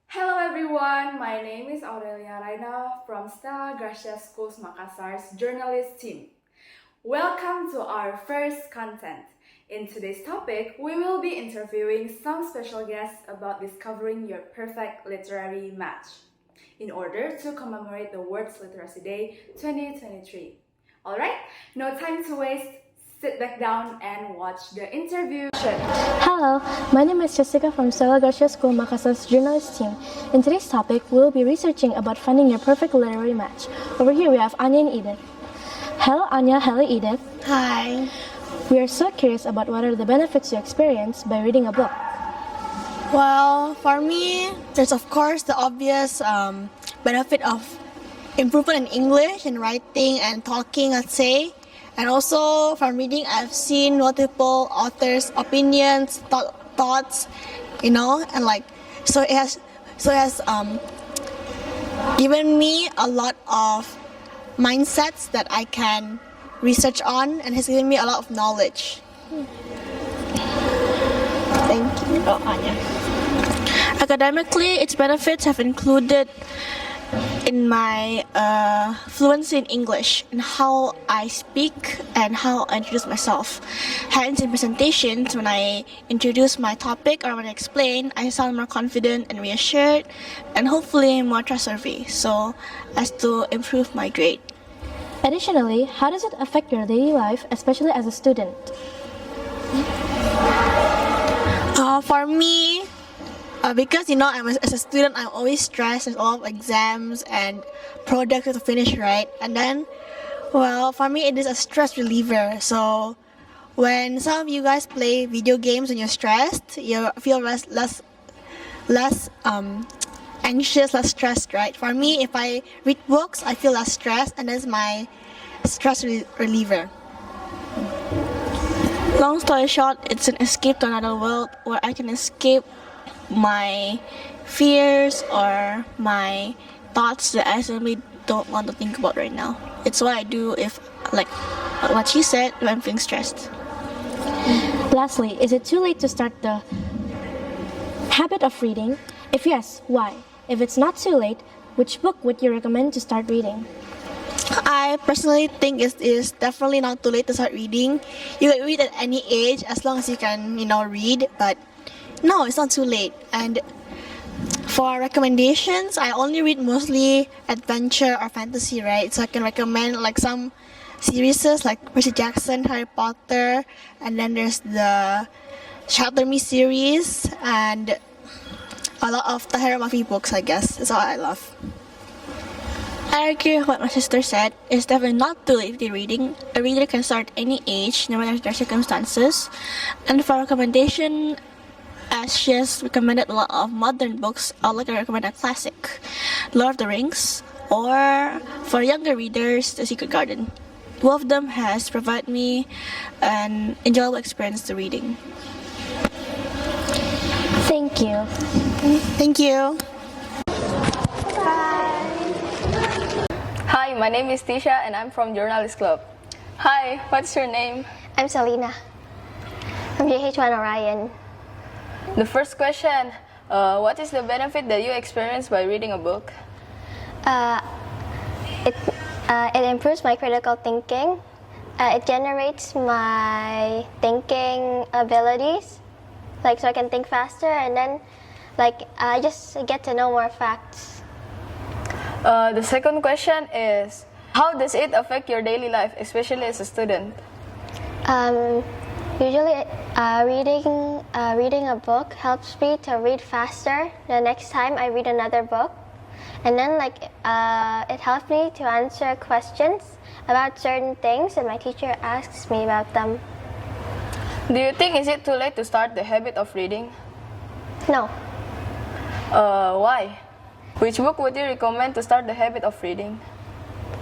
Hello everyone, my name is Angelina from Stella Gracia Schools Makassar's journalist team. Welcome to our first content. In today's topic, we will be interviewing some special guests about discovering your perfect literary match in order to commemorate the World's Literacy Day 2023. Alright, no time to waste. Sit back down and watch the interview. Hello, my name is Jessica from Stella Gracia School Makassar's journalist team. In today's topic, we will be researching about finding your perfect literary match. Over here we have Anya and Edith. Hello Anya, hello Edith. Hi. We are so curious about what are the benefits you experience by reading a book. Well, for me, there's of course the obvious benefit of improvement in English and writing and talking, let's say. And also from reading, I've seen multiple authors' opinions, thoughts, and so it has given me a lot of mindsets that I can research on and has given me a lot of knowledge. Thank you. Oh, Anya. Academically, its benefits have included in my fluency in English and how I speak and how I introduce myself. Hence, in presentations, when I introduce my topic or when I explain, I sound more confident and reassured and hopefully more trustworthy, so as to improve my grade. Additionally, how does it affect your daily life, especially as a student? For me, because as a student, I'm always stressed. There's a lot of exams and projects to finish, right? And then, for me, it is a stress reliever. So, when some of you guys play video games when you're stressed, you feel less anxious, less stressed, right? For me, if I read books, I feel less stressed, and that's my stress reliever. Long story short, it's an escape to another world where I can escape my fears or my thoughts that I simply don't want to think about right now. It's what I do if, like what she said, if I'm feeling stressed. Lastly, is it too late to start the habit of reading? If yes, why? If it's not too late, which book would you recommend to start reading? I personally think it is definitely not too late to start reading. You can read at any age as long as you can, read, but no, it's not too late. And for recommendations, I only read mostly adventure or fantasy, right? So I can recommend like some series like Percy Jackson, Harry Potter, and then there's the Shelter Me series and a lot of Tahira Mafi books, I guess. That's all I love. I agree with what my sister said. It's definitely not too late to reading. A reader can start any age, no matter their circumstances. And for recommendation, as she has recommended a lot of modern books, I'd like to recommend a classic, Lord of the Rings, or for younger readers, The Secret Garden. Both of them has provided me an enjoyable experience to reading. Thank you. Thank you. Hi, my name is Tisha and I'm from Journalist Club. Hi, what's your name? I'm Selena. I'm JH1 Orion. The first question, what is the benefit that you experience by reading a book? It improves my critical thinking. It generates my thinking abilities, so I can think faster, and then I just get to know more facts. The second question is, how does it affect your daily life, especially as a student? Usually, reading a book helps me to read faster the next time I read another book, and then it helps me to answer questions about certain things, and my teacher asks me about them. Do you think is it too late to start the habit of reading? No. Why? Which book would you recommend to start the habit of reading?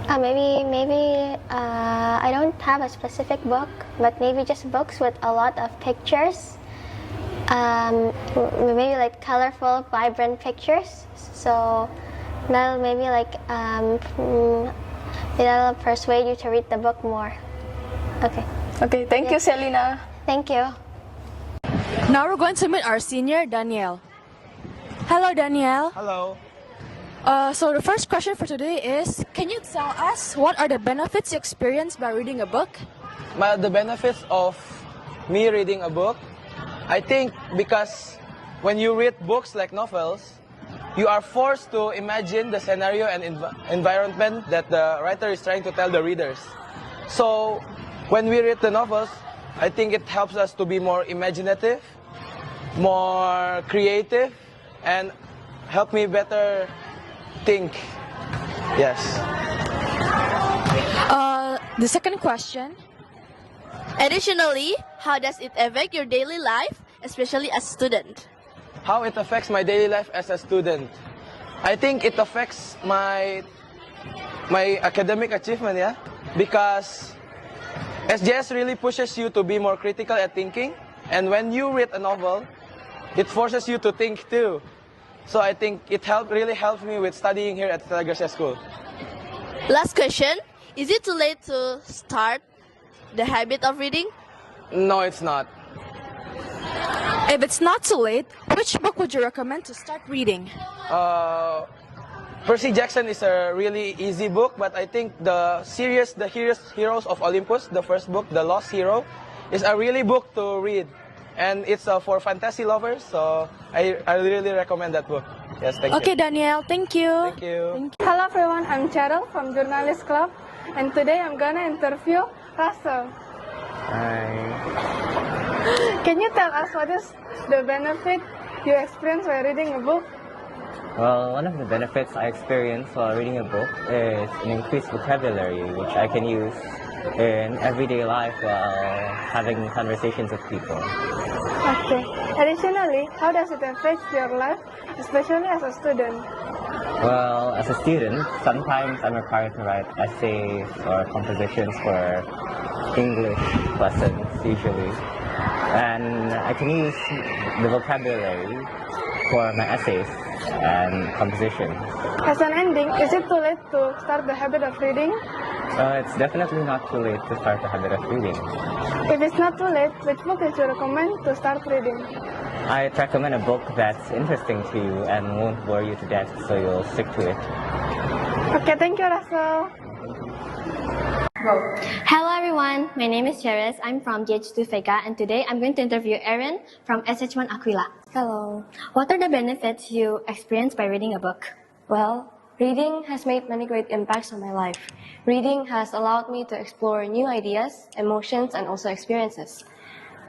Maybe I don't have a specific book, but maybe just books with a lot of pictures. Maybe colorful, vibrant pictures. So that'll that'll persuade you to read the book more. Okay. Okay, thank you, Selena. Thank you. Now we're going to meet our senior, Danielle. Hello, Danielle. Hello. So the first question for today is, can you tell us what are the benefits you experience by reading a book? The benefits of me reading a book, I think because when you read books like novels, you are forced to imagine the scenario and environment that the writer is trying to tell the readers. So when we read the novels, I think it helps us to be more imaginative, more creative, and help me better think. Yes. The second question. Additionally, how does it affect your daily life, especially as a student? How it affects my daily life as a student? I think it affects my academic achievement, yeah? Because SJS really pushes you to be more critical at thinking, and when you read a novel, it forces you to think too. So I think it really helped me with studying here at Stella Gracia School. Last question, is it too late to start the habit of reading? No, it's not. If it's not too late, which book would you recommend to start reading? Percy Jackson is a really easy book, but I think the series, The Heroes of Olympus, the first book, The Lost Hero, is a really book to read. And it's for fantasy lovers, so I really recommend that book. Yes, thank you. Okay, Danielle, thank you. Thank you. Hello everyone, I'm Cheryl from Journalist Club, and today I'm gonna interview Russel. Hi. Can you tell us what is the benefit you experience while reading a book? Well, one of the benefits I experience while reading a book is an increased vocabulary, which I can use in everyday life while having conversations with people. Okay. Additionally, how does it affect your life, especially as a student? Well, as a student, sometimes I'm required to write essays or compositions for English lessons, usually. And I can use the vocabulary for my essays and compositions. As an ending, is it too late to start the habit of reading? It's definitely not too late to start the habit of reading. If it's not too late, which book would you recommend to start reading? I'd recommend a book that's interesting to you and won't bore you to death, so you'll stick to it. Okay, thank you, Russel. Hello everyone, my name is Cheris. I'm from GH2 Vega, and today I'm going to interview Eryn from SH1 Aquila. Hello. What are the benefits you experience by reading a book? Well, reading has made many great impacts on my life. Reading has allowed me to explore new ideas, emotions, and also experiences.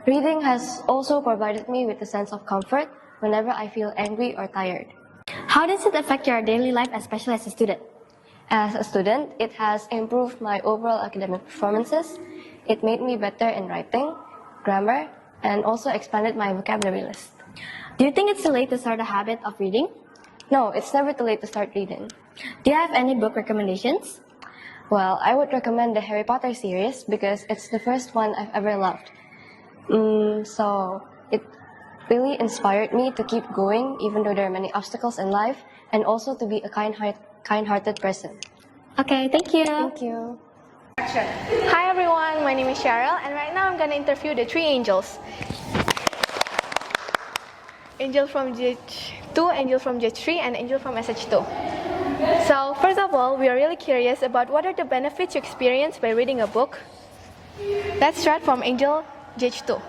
Reading has also provided me with a sense of comfort whenever I feel angry or tired. How does it affect your daily life, especially as a student? As a student, it has improved my overall academic performances. It made me better in writing, grammar, and also expanded my vocabulary list. Do you think it's too late to start a habit of reading? No, it's never too late to start reading. Do you have any book recommendations? Well, I would recommend the Harry Potter series because it's the first one I've ever loved. So it really inspired me to keep going even though there are many obstacles in life, and also to be a kind-hearted person. Okay, thank you. Thank you. Hi everyone, my name is Cheryl, and right now I'm going to interview the three angels. Angel from GH2, Angel from GH3, and Angel from SH2. So first of all, we are really curious about what are the benefits you experience by reading a book. Let's start from Angel GH2.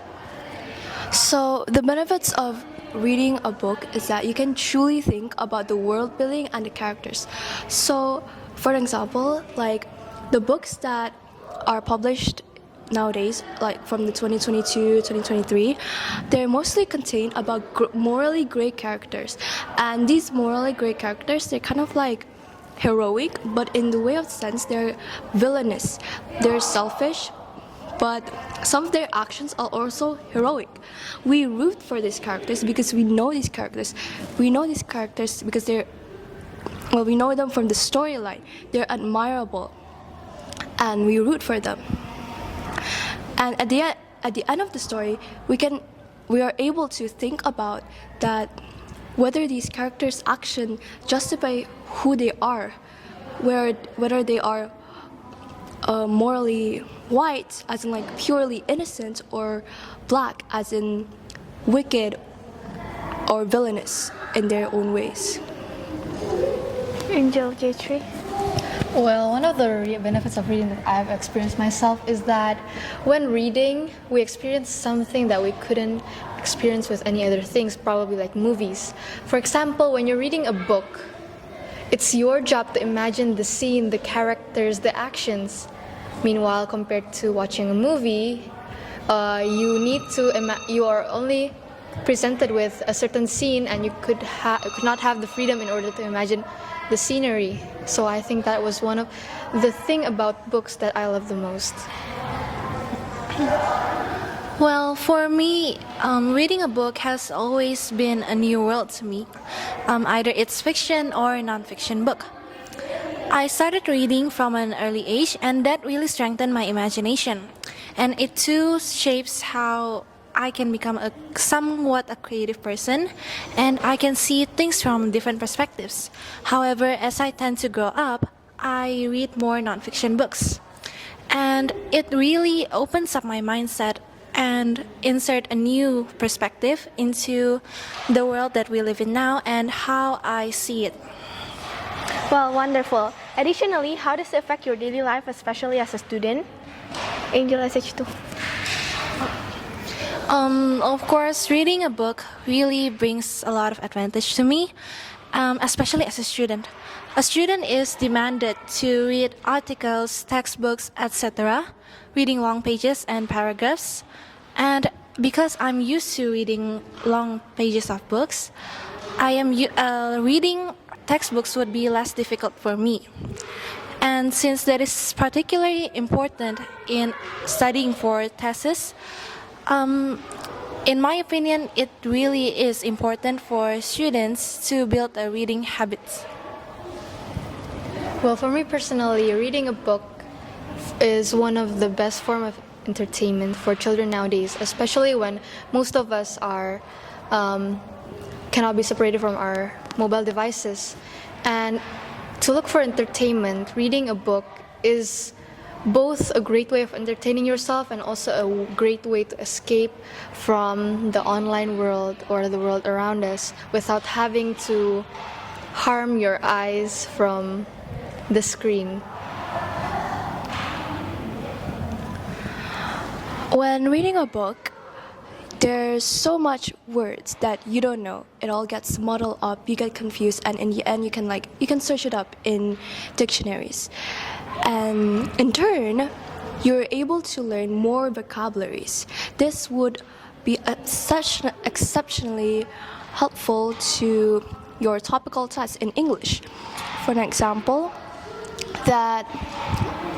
So the benefits of reading a book is that you can truly think about the world building and the characters. So for example, like the books that are published nowadays, like from the 2022, 2023, they're mostly contained about morally great characters. And these morally great characters, they're kind of like heroic, but in the way of sense, they're villainous. They're selfish, but some of their actions are also heroic. We root for these characters because we know these characters. We know these characters because we know them from the storyline. They're admirable, and we root for them. And at the end of the story, we are able to think about that whether these characters' action justify who they are, whether they are morally white, as in like purely innocent, or black, as in wicked or villainous. in their own ways. Angel J3. Well, one of the benefits of reading that I've experienced myself is that when reading, we experience something that we couldn't experience with any other things, probably like movies. For example, when you're reading a book, it's your job to imagine the scene, the characters, the actions. Meanwhile, compared to watching a movie, you are only presented with a certain scene, and you could not have the freedom in order to imagine the scenery. So I think that was one of the thing about books that I love the most. Well, for me, reading a book has always been a new world to me. Either it's fiction or a non-fiction book. I started reading from an early age, and that really strengthened my imagination. And it too shapes how I can become somewhat a creative person, and I can see things from different perspectives. However, as I tend to grow up, I read more nonfiction books. And it really opens up my mindset and insert a new perspective into the world that we live in now and how I see it. Well, wonderful. Additionally, how does it affect your daily life, especially as a student? Angel SH2. Of course, reading a book really brings a lot of advantage to me, especially as a student. A student is demanded to read articles, textbooks, etc., reading long pages and paragraphs. And because I'm used to reading long pages of books, reading textbooks would be less difficult for me. And since that is particularly important in studying for thesis, in my opinion, it really is important for students to build a reading habit. Well, for me personally, reading a book is one of the best form of entertainment for children nowadays, especially when most of us are cannot be separated from our mobile devices. And to look for entertainment, reading a book is both a great way of entertaining yourself and also a great way to escape from the online world or the world around us without having to harm your eyes from the screen. When reading a book, there's so much words that you don't know. It all gets muddled up, you get confused, and in the end you can search it up in dictionaries. And in turn, you're able to learn more vocabularies. This would be such exceptionally helpful to your topical tests in English. For an example, that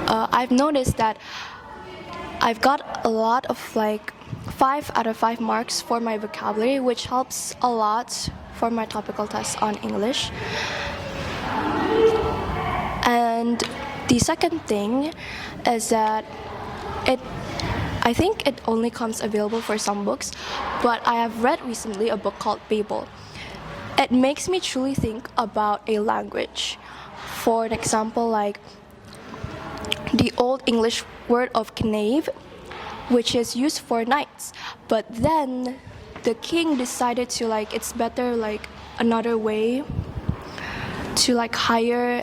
I've noticed that I've got a lot of 5 out of 5 marks for my vocabulary, which helps a lot for my topical tests on English. And the second thing is that I think it only comes available for some books, but I have read recently a book called Babel. It makes me truly think about a language. For an example, like the Old English word of knave, which is used for knights, but then the king decided to it's better another way to hire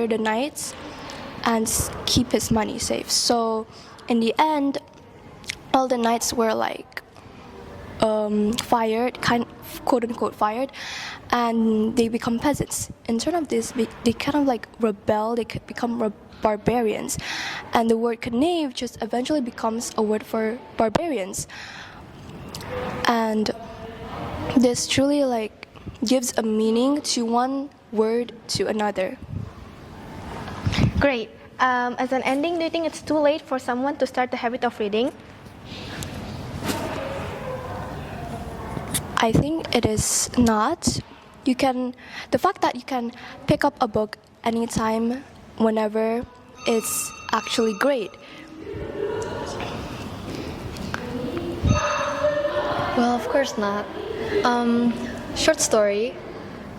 the knights and keep his money safe. So in the end, all the knights were fired, quote unquote fired, and they become peasants. In turn of this, they kind of rebel, they become barbarians, and the word knave just eventually becomes a word for barbarians. And this truly gives a meaning to one word to another. Great. As an ending, do you think it's too late for someone to start the habit of reading? I think it is not. The fact that you can pick up a book anytime, whenever, is actually great. Well, of course not. Short story.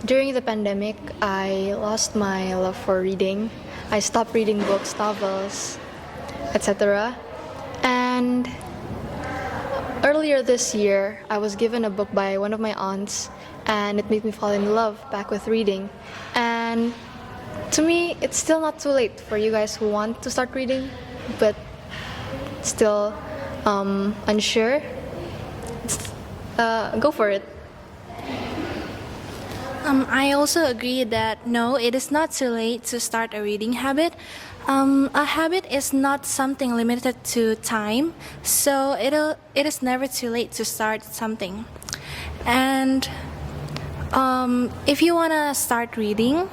During the pandemic, I lost my love for reading. I stopped reading books, novels, etc. And Earlier this year, I was given a book by one of my aunts, and it made me fall in love back with reading. And to me, it's still not too late for you guys who want to start reading, but still unsure. Go for it. I also agree that no, it is not too late to start a reading habit. A habit is not something limited to time, so it is never too late to start something. And if you want to start reading,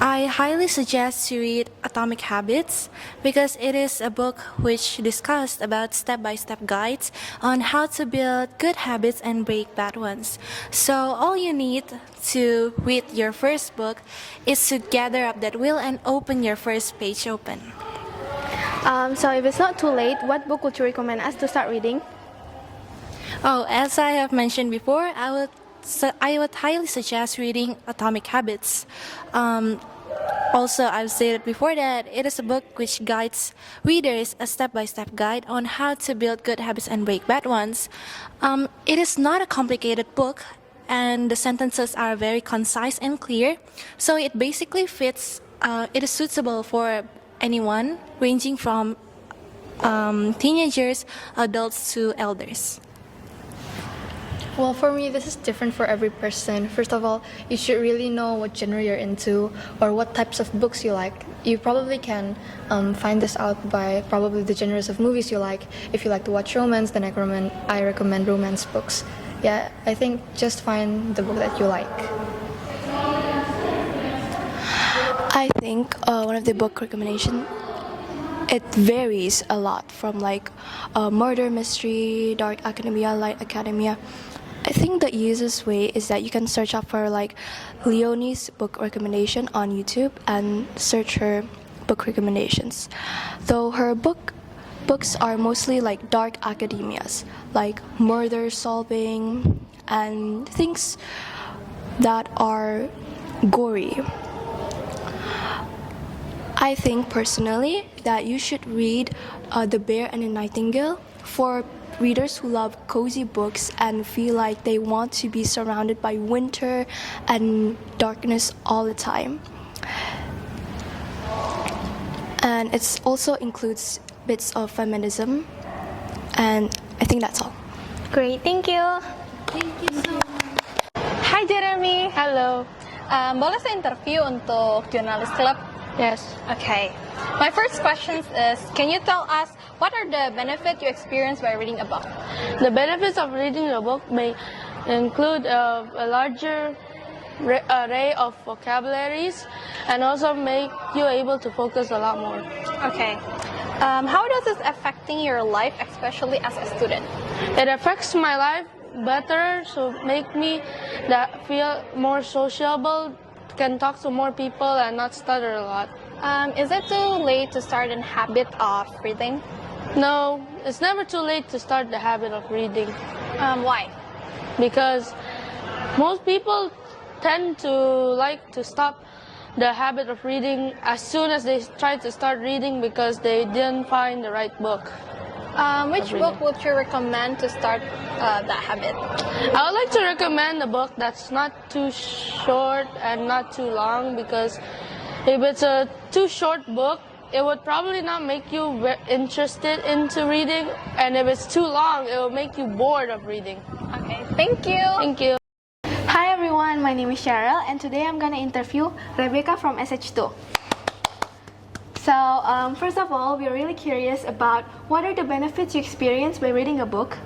I highly suggest to read Atomic Habits because it is a book which discussed about step-by-step guides on how to build good habits and break bad ones. So all you need to read your first book is to gather up that will and open your first page open. So if it's not too late, what book would you recommend us to start reading? Oh, as I have mentioned before, I would highly suggest reading Atomic Habits. Also, I've stated before that it is a book which guides readers a step-by-step guide on how to build good habits and break bad ones. It is not a complicated book, and the sentences are very concise and clear, so it basically fits, it is suitable for anyone, ranging from teenagers, adults to elders. Well, for me, this is different for every person. First of all, you should really know what genre you're into or what types of books you like. You probably can find this out by probably the genres of movies you like. If you like to watch romance, then I recommend romance books. Yeah, I think just find the book that you like. I think one of the book recommendation, it varies a lot from like murder mystery, dark academia, light academia. I think the easiest way is that you can search up for like Leonie's book recommendation on YouTube and search her book recommendations. Though her books are mostly like dark academias, like murder solving and things that are gory. I think personally that you should read The Bear and the Nightingale for readers who love cozy books and feel like they want to be surrounded by winter and darkness all the time. And it also includes bits of feminism, and I think that's all. Great, thank you. Thank you so much. Hi Jeremy. Hello. Boleh saya interview untuk Jurnalis Club? Yes. Okay. My first question is, can you tell us what are the benefits you experience by reading a book? The benefits of reading a book may include a larger array of vocabularies and also make you able to focus a lot more. Okay. How does this affecting your life, especially as a student? It affects my life better, so make me feel more sociable, can talk to more people and not stutter a lot. Is it too late to start a habit of reading? No, it's never too late to start the habit of reading. Why? Because most people tend to like to stop the habit of reading as soon as they try to start reading because they didn't find the right book. Which book would you recommend to start that habit? I would like to recommend a book that's not too short and not too long, because if it's a too short book, it would probably not make you interested into reading, and if it's too long, it will make you bored of reading. Okay, thank you. Thank you. Hi everyone, my name is Cheryl, and today I'm gonna interview Rebecca from SH2. So, first of all, we're really curious about what are the benefits you experience by reading a book?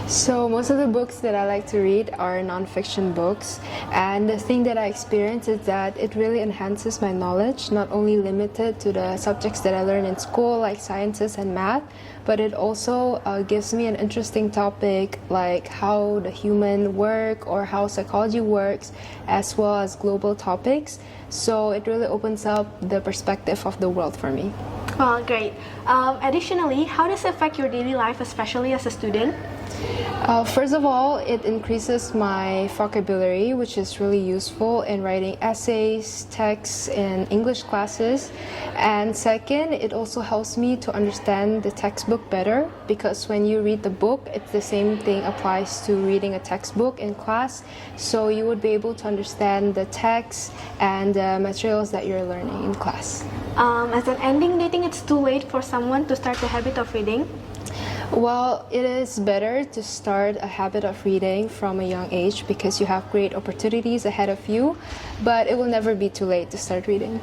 So most of the books that I like to read are non-fiction books, and the thing that I experience is that it really enhances my knowledge, not only limited to the subjects that I learn in school like sciences and math, but it also gives me an interesting topic like how the human work or how psychology works, as well as global topics. So it really opens up the perspective of the world for me. Well, great. Additionally, how does it affect your daily life, especially as a student? First of all, it increases my vocabulary, which is really useful in writing essays, texts in English classes. And second, it also helps me to understand the textbook better, because when you read the book, it's the same thing applies to reading a textbook in class. So you would be able to understand the text and the materials that you're learning in class. As an ending, do you think it's too late for someone to start the habit of reading? Well, it is better to start a habit of reading from a young age because you have great opportunities ahead of you, but it will never be too late to start reading.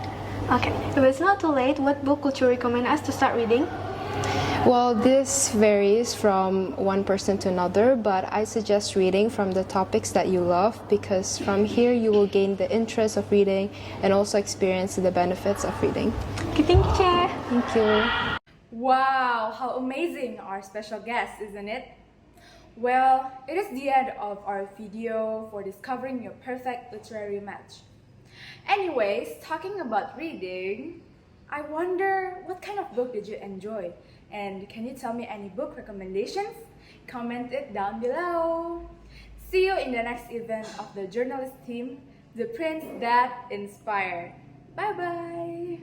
Okay, if it's not too late, what book would you recommend us to start reading? Well, this varies from one person to another, but I suggest reading from the topics that you love, because from here you will gain the interest of reading and also experience the benefits of reading. Okay, thank you, Chair. Thank you. Wow, how amazing our special guest, isn't it? Well, it is the end of our video for discovering your perfect literary match. Anyways, talking about reading, I wonder what kind of book did you enjoy? And can you tell me any book recommendations? Comment it down below. See you in the next event of the journalist team, The Prince That Inspired. Bye bye!